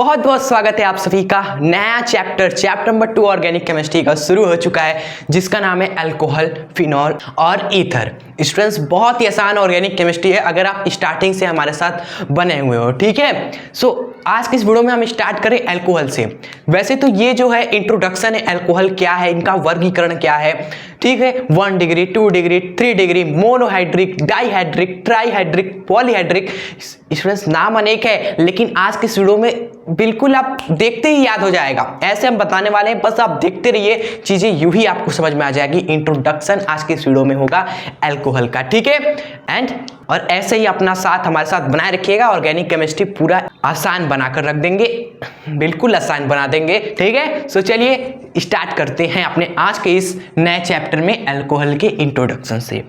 बहुत बहुत स्वागत है आप सभी का। नया चैप्टर नंबर 2 ऑर्गेनिक केमिस्ट्री का शुरू हो चुका है, जिसका नाम है अल्कोहल, फिनॉल और ईथर। स्टूडेंट्स, बहुत ही आसान ऑर्गेनिक केमिस्ट्री है अगर आप स्टार्टिंग से हमारे साथ बने हुए हो। ठीक है, आज की इस वीडियो में हम स्टार्ट करें अल्कोहल से। वैसे तो ये जो है इंट्रोडक्शन है, अल्कोहल क्या है, इनका वर्गीकरण क्या है। ठीक है, 1 degree, 2 degree, 3 degree, monohydric, dihydric, trihydric, polyhydric. Students, नाम अनेक है, लेकिन आज के वीडियो में बिल्कुल आप देखते ही याद हो जाएगा। ऐसे हम बताने वाले हैं, बस आप देखते रहिए, चीजें यूं ही आपको समझ में आ जाएगी। इंट्रोडक्शन आज के वीडियो में होगा अल्कोहल का। ठीक है, और ऐसे ही अपना साथ हमारे साथ बनाए रखिएगा। ऑर्गेनिक केमिस्ट्री पूरा आसान बनाकर रख देंगे, बिल्कुल आसान बना देंगे। ठीक है, चलिए स्टार्ट करते हैं अपने आज के इस नए चैप्टर में अल्कोहल के इंट्रोडक्शन से।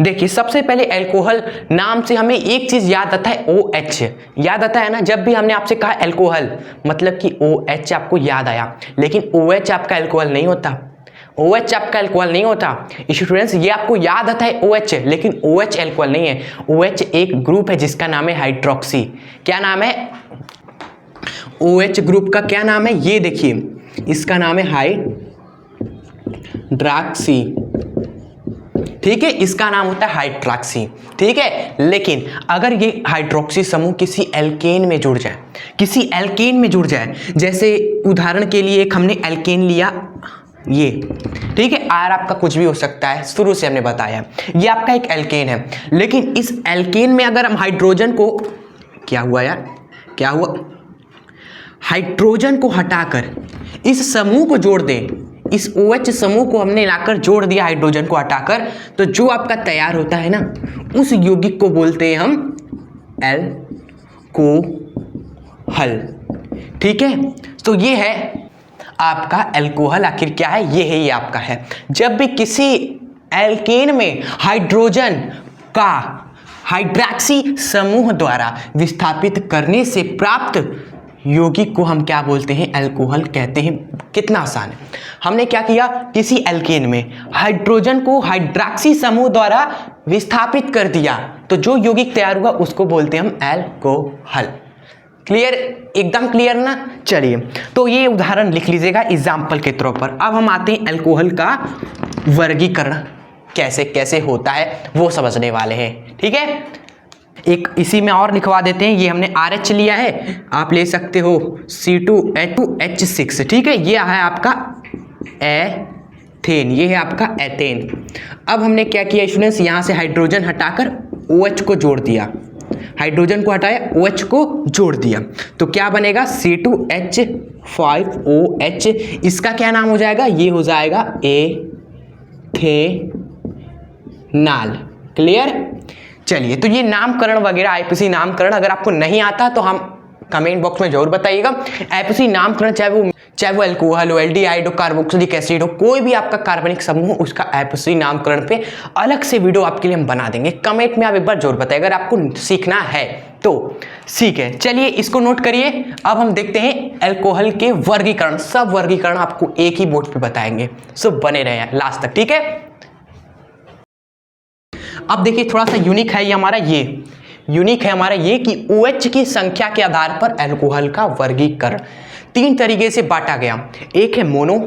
देखिए, सबसे पहले अल्कोहल नाम से हमें एक चीज याद आता है, OH याद आता है ना। जब भी हमने आपसे कहा अल्कोहल, मतलब कि OH आपको याद आया, लेकिन OH आपका अल्कोहल नहीं होता। OH आपका अल्कोहल नहीं होता स्टूडेंट्स। ये आपको याद आता है OH, लेकिन OH अल्कोहल नहीं है। OH एक ग्रुप है जिसका नाम है हाइड्रोक्सी। क्या नाम है? OH ग्रुप का क्या नाम है? ये देखिए, इसका नाम है हाइड्रॉक्सी। ठीक है, इसका नाम होता है हाइड्रॉक्सी। ठीक है, लेकिन अगर ये हाइड्रोक्सी समूह किसी एल्केन में जुड़ जाए, किसी एल्केन में जुड़ जाए, जैसे उदाहरण के लिए एक हमने एल्केन लिया, ये ठीक है, आर आपका कुछ भी हो सकता है, शुरू से हमने बताया ये आपका एक एल्केन है। लेकिन इस एल्केन में अगर हम हाइड्रोजन को, क्या हुआ यार, क्या हुआ, हाइड्रोजन को हटाकर इस समूह को जोड़ दें, इस OH समूह को हमने लाकर जोड़ दिया हाइड्रोजन को हटाकर, तो जो आपका तैयार होता है ना, उस यौगिक को बोलते हैं हम अल्कोहल। ठीक है, तो ये है आपका अल्कोहल। आखिर क्या है? ये है, ये आपका है। जब भी किसी एल्केन में हाइड्रोजन का हाइड्रॉक्सी समूह द्वारा विस्थापित करने से प्राप्त यौगिक को हम क्या बोलते हैं? अल्कोहल कहते हैं। कितना आसान है। हमने क्या किया, किसी एल्केन में हाइड्रोजन को हाइड्रॉक्सी समूह द्वारा विस्थापित कर दिया, तो जो यौगिक तैयार हुआ उसको बोलते हैं हम अल्कोहल। क्लियर? एकदम क्लियर ना। चलिए, तो ये उदाहरण लिख लीजिएगा एग्जाम्पल के तौर पर। अब हम आते हैं अल्कोहल का वर्गीकरण कैसे कैसे होता है, वो समझने वाले हैं। ठीक है, एक इसी में और लिखवा देते हैं। ये हमने RH लिया है, आप ले सकते हो C2H2H6। ठीक है, ये है आपका एथेन, ये है आपका एथेन। अब हमने क्या किया स्टूडेंट्स, यहाँ से हाइड्रोजन हटाकर OH को जोड़ दिया, हाइड्रोजन को हटाया, OH को जोड़ दिया, तो क्या बनेगा? C2H5OH। इसका क्या नाम हो जाएगा? ये हो जाएगा एथेनॉल। क्लियर? चलिए, तो ये नामकरण वगैरह, IPC नामकरण अगर आपको नहीं आता तो हम कमेंट बॉक्स में जरूर बताइएगा। IPC नामकरण चाहे वो अल्कोहल हो, एल्डिहाइड हो, कार्बोक्सिलिक एसिड हो, कोई भी आपका कार्बनिक समूह हो, उसका IPC नामकरण पे अलग से वीडियो आपके लिए हम बना देंगे। कमेंट में आप एक बार जरूर बताइए अगर आपको सीखना है तो। ठीक है, चलिए इसको नोट करिए। अब हम देखते हैं अल्कोहल के वर्गीकरण। सब वर्गीकरण आपको एक ही बोर्ड पे बताएंगे, सो बने रहे लास्ट तक। ठीक है, अब देखिए, थोड़ा सा यूनिक है ये हमारा, ये यूनिक है हमारा ये कि OH की संख्या के आधार पर अल्कोहल का वर्गीकरण 3 तरीके से बांटा गया। एक है mono,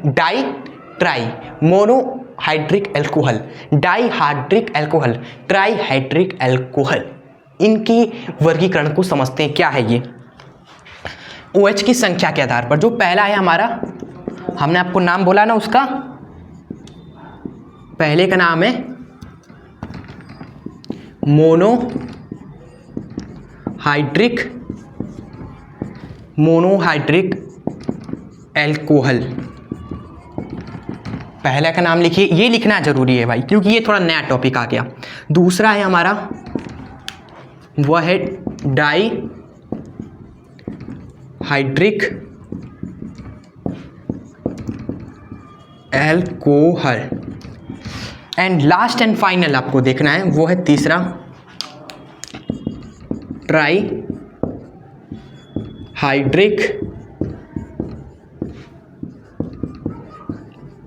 di, tri. Monohydric alcohol, dihydric alcohol, trihydric alcohol. इनकी वर्गीकरण को समझते हैं। क्या है ये? OH की संख्या के आधार पर जो पहला है हमारा, हमने आपको नाम बोला ना उसका, पहले का नाम है मोनोहाइड्रिक अल्कोहल। पहले का नाम लिखिए, ये लिखना जरूरी है भाई, क्योंकि ये थोड़ा नया टॉपिक आ गया। दूसरा है हमारा, वह है dihydric alcohol. And last and final आपको देखना है, वो है तीसरा, ट्राईहाइड्रिक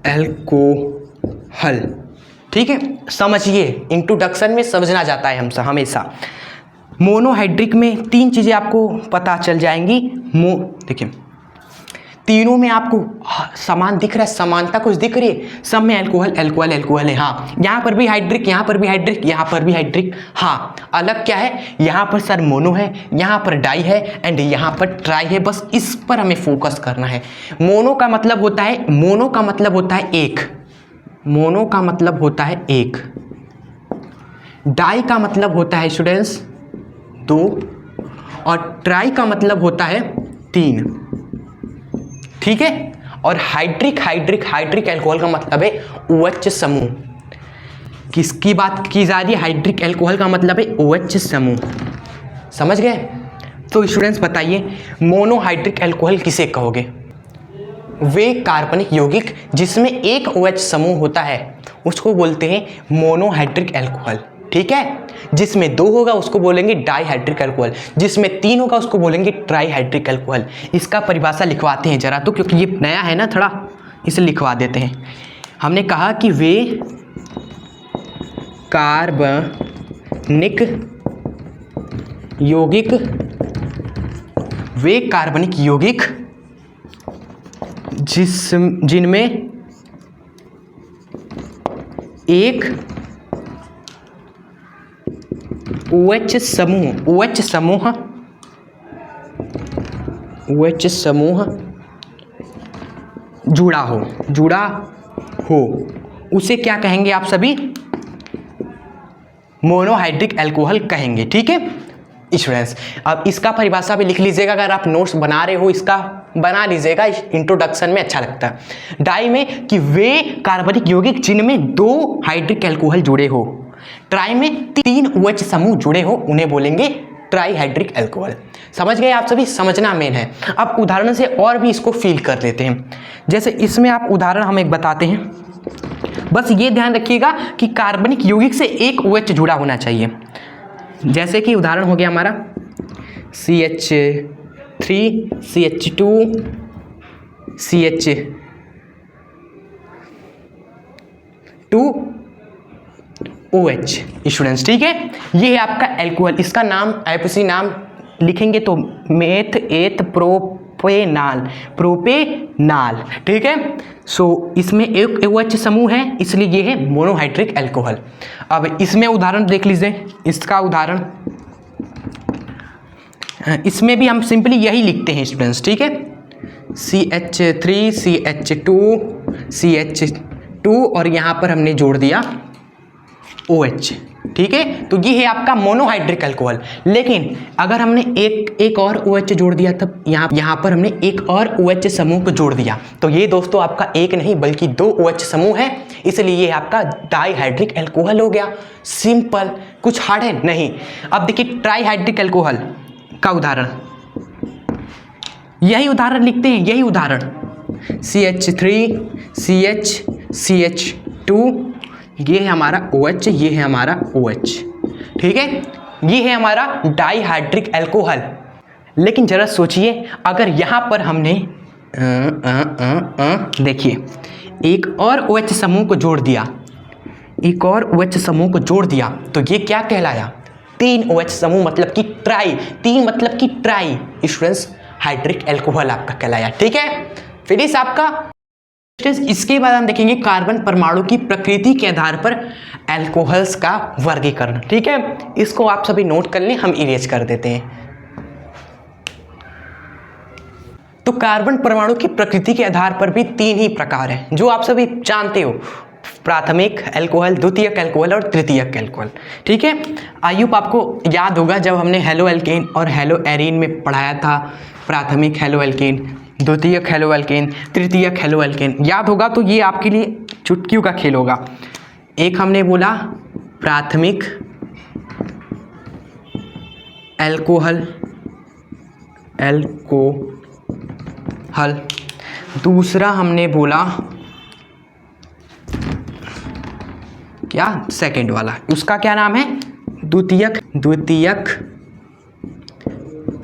अल्कोहल। ठीक है, समझिए, इंट्रोडक्शन में समझना जाता है हम हमेशा। मोनोहाइड्रिक में तीन चीज़ें आपको पता चल जाएंगी। देखिए तीनों में आपको समान दिख रहा है, समानता कुछ दिख रही है, सब में अल्कोहल अल्कोहल अल्कोहल है। हाँ, यहाँ पर भी हाइड्रिक, यहाँ पर भी हाइड्रिक, यहाँ पर भी हाइड्रिक। हाँ, अलग क्या है, यहाँ पर सर मोनो है, यहाँ पर डाई है एंड यहाँ पर ट्राई है। बस इस पर हमें फोकस करना है। मोनो का मतलब होता है, मोनो का मतलब होता है एक, मोनो का मतलब होता है एक, डाई का मतलब होता है स्टूडेंट्स दो, और ट्राई का मतलब होता है तीन। ठीक है, और हाइड्रिक हाइड्रिक हाइड्रिक अल्कोहल का मतलब है OH समूह। किसकी बात की जा रही है, हाइड्रिक अल्कोहल का मतलब है OH समूह। समझ गए? तो स्टूडेंट्स बताइए मोनोहाइड्रिक अल्कोहल किसे कहोगे? वे कार्बनिक यौगिक जिसमें एक OH समूह होता है उसको बोलते हैं मोनोहाइड्रिक अल्कोहल। ठीक है, जिसमें दो होगा उसको बोलेंगे डाईहाइड्रिक अल्कोहल, जिसमें तीन होगा उसको बोलेंगे ट्राईहाइड्रिक अल्कोहल। इसका परिभाषा लिखवाते हैं जरा, तो क्योंकि ये नया है ना थोड़ा, इसे लिखवा देते हैं। हमने कहा कि वे कार्बनिक यौगिक, वे कार्बनिक यौगिक जिनमें एक OH समूह, OH समूह, OH समूह जुड़ा हो उसे क्या कहेंगे आप सभी? मोनोहाइड्रिक अल्कोहल कहेंगे। ठीक है स्टूडेंट्स, अब इसका परिभाषा भी लिख लीजिएगा, अगर आप नोट्स बना रहे हो इसका बना लीजिएगा, इंट्रोडक्शन में अच्छा लगता है। डाई में कि वे कार्बनिक यौगिक जिनमें दो हाइड्रिक अल्कोहल जुड़े हो, ट्राई में तीन OH समूह जुड़े हो उन्हें बोलेंगे ट्राईहाइड्रिक अल्कोहल। समझ गए आप सभी? समझना मेन है। अब उदाहरण से और भी इसको फील कर लेते हैं। जैसे इसमें आप उदाहरण हम एक बताते हैं, बस ये ध्यान रखिएगा कि कार्बनिक यौगिक से एक OH जुड़ा होना चाहिए। जैसे कि उदाहरण हो गया हमारा CH3 CH2 CH2OH स्टूडेंट्स। ठीक है, ये है आपका अल्कोहल। इसका नाम ऐसे नाम लिखेंगे तो मेथ एथ प्रोपेनाल। ठीक है, सो इसमें एक OH समूह है इसलिए ये है मोनोहाइड्रिक अल्कोहल। अब इसमें उदाहरण देख लीजिए, इसका उदाहरण इसमें भी हम सिंपली यही लिखते हैं स्टूडेंट्स। ठीक है, CH3 CH2 और यहाँ पर हमने जोड़ दिया OH। ठीक है, तो ये है आपका मोनोहाइड्रिक अल्कोहल। लेकिन अगर हमने एक और OH जोड़ दिया तब यहाँ पर हमने एक और OH समूह को जोड़ दिया, तो ये दोस्तों आपका एक नहीं बल्कि दो OH समूह है, इसलिए ये आपका डाईहाइड्रिक अल्कोहल हो गया। सिंपल, कुछ हार्ड है नहीं। अब देखिए ट्राईहाइड्रिक अल्कोहल का उदाहरण, यही उदाहरण लिखते हैं, यही उदाहरण CH3 CH2 ये है हमारा OH, ये है हमारा OH। ठीक है, ये है हमारा डाईहाइड्रिक अल्कोहल। लेकिन जरा सोचिए अगर यहाँ पर हमने देखिए एक और OH समूह को जोड़ दिया, एक और OH समूह को जोड़ दिया, तो ये क्या कहलाया? तीन OH समूह मतलब कि ट्राई, तीन मतलब कि ट्राई स्टूडेंट्स हाइड्रिक अल्कोहल आपका कहलाया। ठीक है, फिनिश आपका। इसके बाद हम देखेंगे कार्बन परमाणु की प्रकृति के आधार पर अल्कोहल्स का वर्गीकरण। ठीक है, इसको आप सभी नोट कर लें, हम इरेज कर देते हैं। तो कार्बन परमाणु की प्रकृति के आधार पर भी तीन ही प्रकार हैं जो आप सभी जानते हो, प्राथमिक अल्कोहल, द्वितीयक अल्कोहल और तृतीयक अल्कोहल। ठीक है, आई होप आपको याद होगा जब हमने हेलो एल्केन और हेलो एरीन में पढ़ाया था, प्राथमिक हेलो एल्केन, द्वितीयक हेलो एल्केन, तृतीयक हेलो एल्केन, याद होगा तो ये आपके लिए चुटकियों का खेल होगा। एक हमने बोला प्राथमिक अल्कोहल, दूसरा हमने बोला क्या, सेकंड वाला, उसका क्या नाम है? द्वितीयक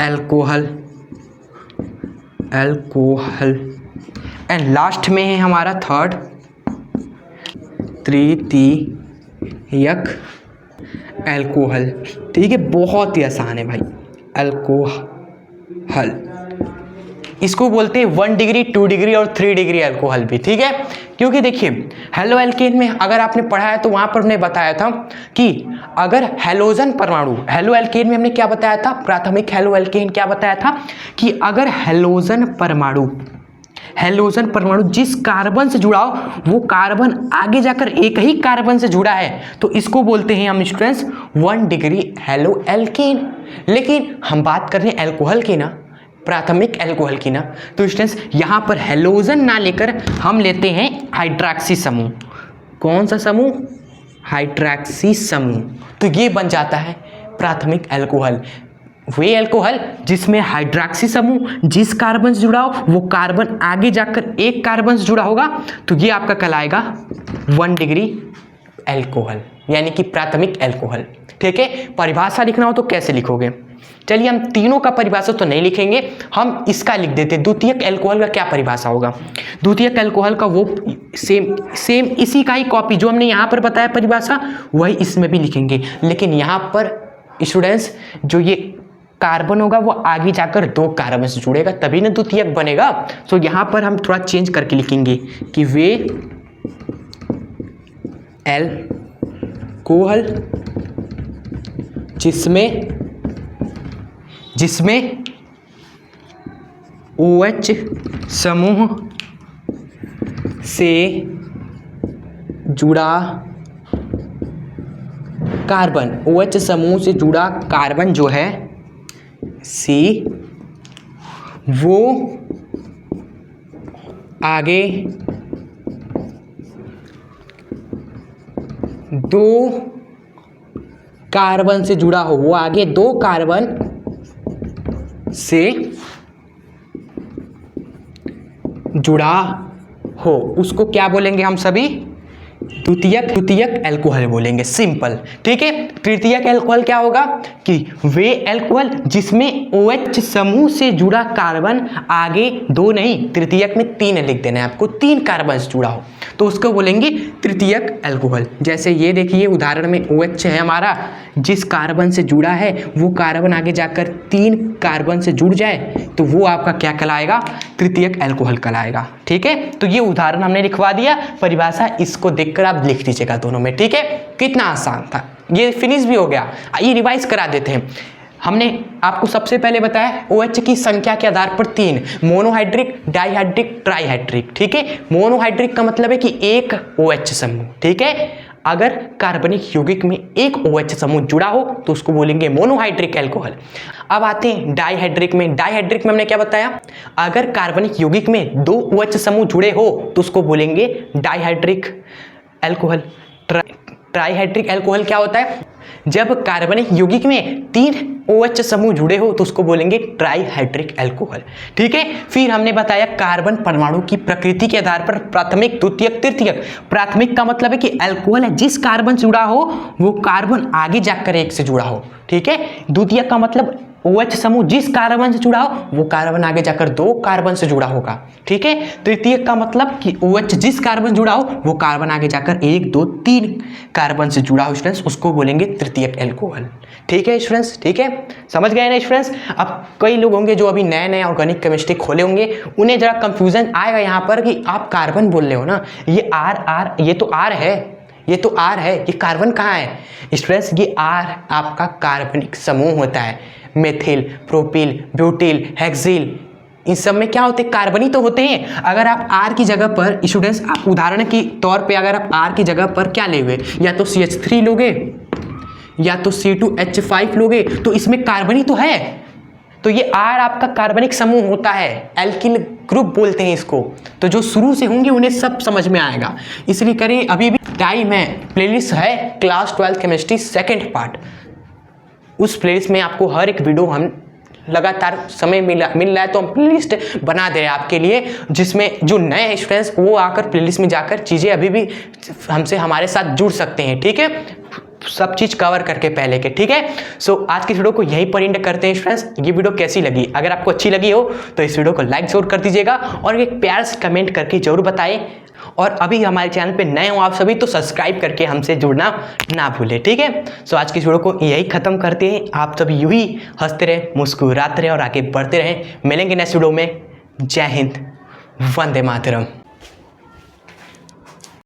अल्कोहल एंड लास्ट में है हमारा थर्ड, तृतीयक एल्कोहल, ठीक है, बहुत ही आसान है भाई, एल्कोहल। इसको बोलते हैं 1 डिग्री, 2 डिग्री और 3 डिग्री एल्कोहल भी, ठीक है। क्योंकि देखिए हेलो एल्केन में अगर आपने पढ़ा है तो वहां पर हमने बताया था कि अगर हेलोजन परमाणु, हेलो एल्केन में हमने क्या बताया था, प्राथमिक हेलो एल्केन क्या बताया था कि अगर हेलोजन परमाणु जिस कार्बन से जुड़ा हो वो कार्बन आगे जाकर एक ही कार्बन से जुड़ा है तो इसको बोलते हैं हम स्टूडेंट्स 1 डिग्री हेलो एल्केन। लेकिन हम बात कर रहे हैं एल्कोहल की ना, प्राथमिक एल्कोहल की ना, तो स्टूडेंट्स यहाँ पर हेलोजन ना लेकर हम लेते हैं हाइड्रॉक्सी समूह। कौन सा समूह, हाइड्रॉक्सी समूह। तो ये बन जाता है प्राथमिक एल्कोहल, वे एल्कोहल जिसमें हाइड्रॉक्सी समूह जिस कार्बन से जुड़ा हो वो कार्बन आगे जाकर एक कार्बन से जुड़ा होगा, तो ये आपका कहलाएगा 1 डिग्री एल्कोहल, यानी कि प्राथमिक एल्कोहल, ठीक है। परिभाषा लिखना हो तो कैसे लिखोगे, चलिए हम तीनों का परिभाषा तो नहीं लिखेंगे, हम इसका लिख देते हैं। द्वितीयक एल्कोहल का क्या परिभाषा होगा, द्वितीयक एल्कोहल का वो सेम इसी का ही कॉपी जो हमने यहाँ पर बताया परिभाषा वही इसमें भी लिखेंगे। लेकिन यहाँ पर स्टूडेंट्स जो ये कार्बन होगा वो आगे जाकर 2 कार्बन से जुड़ेगा तभी ना द्वितीयक बनेगा। तो यहाँ पर हम थोड़ा चेंज करके लिखेंगे कि वे एल्कोहल जिसमें OH समूह से जुड़ा कार्बन, OH समूह से जुड़ा कार्बन जो है C वो आगे 2 कार्बन से जुड़ा हो, वो आगे 2 कार्बन से जुड़ा हो, उसको क्या बोलेंगे हम सभी, द्वितीयक एल्कोहल बोलेंगे, सिंपल, ठीक है। तृतीयक एल्कोहल क्या होगा कि वे एल्कोहल जिसमें OH समूह से जुड़ा कार्बन आगे 2 नहीं, तृतीयक में 3 लिख देना है आपको, 3 कार्बन से जुड़ा हो तो उसको बोलेंगे तृतीयक एल्कोहल। जैसे ये देखिए उदाहरण में OH है हमारा, जिस कार्बन से जुड़ा है वो कार्बन आगे जाकर 3 कार्बन से जुड़ जाए तो वो आपका क्या कहलाएगा, तृतीयक एल्कोहल कहलाएगा, ठीक है। तो ये उदाहरण हमने लिखवा दिया, परिभाषा इसको देखकर आप लिख दीजिएगा दोनों में, ठीक है। कितना आसान था, ये फिनिश भी हो गया। आइए रिवाइज करा देते हैं। हमने आपको सबसे पहले बताया OH की संख्या के आधार पर 3, मोनोहाइड्रिक, डाइहाइड्रिक, ट्राइहाइड्रिक, ठीक है। मोनोहाइड्रिक का मतलब है कि एक OH समूह, ठीक है। अगर कार्बनिक यौगिक में एक OH समूह जुड़ा हो तो उसको बोलेंगे मोनोहाइड्रिक एल्कोहल। अब आते हैं डाइहाइड्रिक में। डाइहाइड्रिक में हमने क्या बताया, अगर कार्बनिक यौगिक में 2 OH समूह जुड़े हो तो उसको बोलेंगे डाइहाइड्रिक एल्कोहल। ट्राइहाइड्रिक एल्कोहल क्या होता है, जब कार्बनिक यौगिक में 3 OH समूह जुड़े हो तो उसको बोलेंगे ट्राइहाइड्रिक एल्कोहल, ठीक है। फिर हमने बताया कार्बन परमाणु की प्रकृति के आधार पर प्राथमिक, द्वितीयक, तृतीयक। प्राथमिक का मतलब है कि एल्कोहल है जिस कार्बन से जुड़ा हो वो कार्बन आगे जाकर एक से जुड़ा हो, ठीक है। द्वितीयक का मतलब OH समूह जिस कार्बन से जुड़ा हो वो कार्बन आगे जाकर 2 कार्बन से जुड़ा होगा, ठीक है। तृतीयक का मतलब कि OH जिस कार्बन जुड़ा हो वो कार्बन आगे जाकर 1, 2, 3 कार्बन से जुड़ा हो स्टूडेंट्स, उसको बोलेंगे तृतीयक एल्कोहल, ठीक है स्टूडेंट्स, ठीक है। समझ गए ना स्टूडेंट्स। अब कई लोग होंगे जो अभी नए नए ऑर्गेनिक केमिस्ट्री खोले होंगे, उन्हें जरा कंफ्यूजन आएगा यहाँ पर कि आप कार्बन बोल रहे हो ना, ये R ये तो R है, ये तो R है, ये कार्बन कहाँ है स्टूडेंट्स, ये R आपका कार्बनिक समूह होता है। मेथिल, प्रोपिल, ब्यूटिल, हेक्सिल, इन सब में क्या होते हैं, कार्बन ही तो होते हैं। अगर आप R की जगह पर स्टूडेंट्स, आप उदाहरण के तौर पे अगर आप R की जगह पर क्या लेंगे, या तो CH3 लोगे या तो C2H5 लोगे, तो इसमें कार्बन ही तो है। तो ये R आपका कार्बनिक समूह होता है, एल्किल ग्रुप बोलते हैं इसको। तो जो शुरू से होंगे उन्हें सब समझ में आएगा, इसलिए करें। अभी भी टाइम है, प्लेलिस्ट है क्लास 12 केमिस्ट्री सेकेंड पार्ट, उस प्लेलिस्ट में आपको हर एक वीडियो हम लगातार समय मिल रहा है तो हम प्लेलिस्ट बना दे रहे हैं आपके लिए, जिसमें जो नए स्टूडेंट्स वो आकर प्लेलिस्ट में जाकर चीज़ें अभी भी हमसे हमारे साथ जुड़ सकते हैं, ठीक है। सब चीज़ कवर करके पहले के, ठीक है। सो आज की वीडियो को यहीं पर एंड करते हैं फ्रेंड्स। ये वीडियो कैसी लगी, अगर आपको अच्छी लगी हो तो इस वीडियो को लाइक जरूर कर दीजिएगा और एक प्यार से कमेंट करके जरूर बताएं। और अभी हमारे चैनल पे नए हो आप सभी तो सब्सक्राइब करके हमसे जुड़ना ना भूलें, ठीक है। सो आज की वीडियो को यही खत्म करते हैं। आप सभी यूं ही हंसते रहे, मुस्कुराते रहे और आगे बढ़ते रहें। मिलेंगे नेक्स्ट वीडियो में। जय हिंद, वंदे मातरम।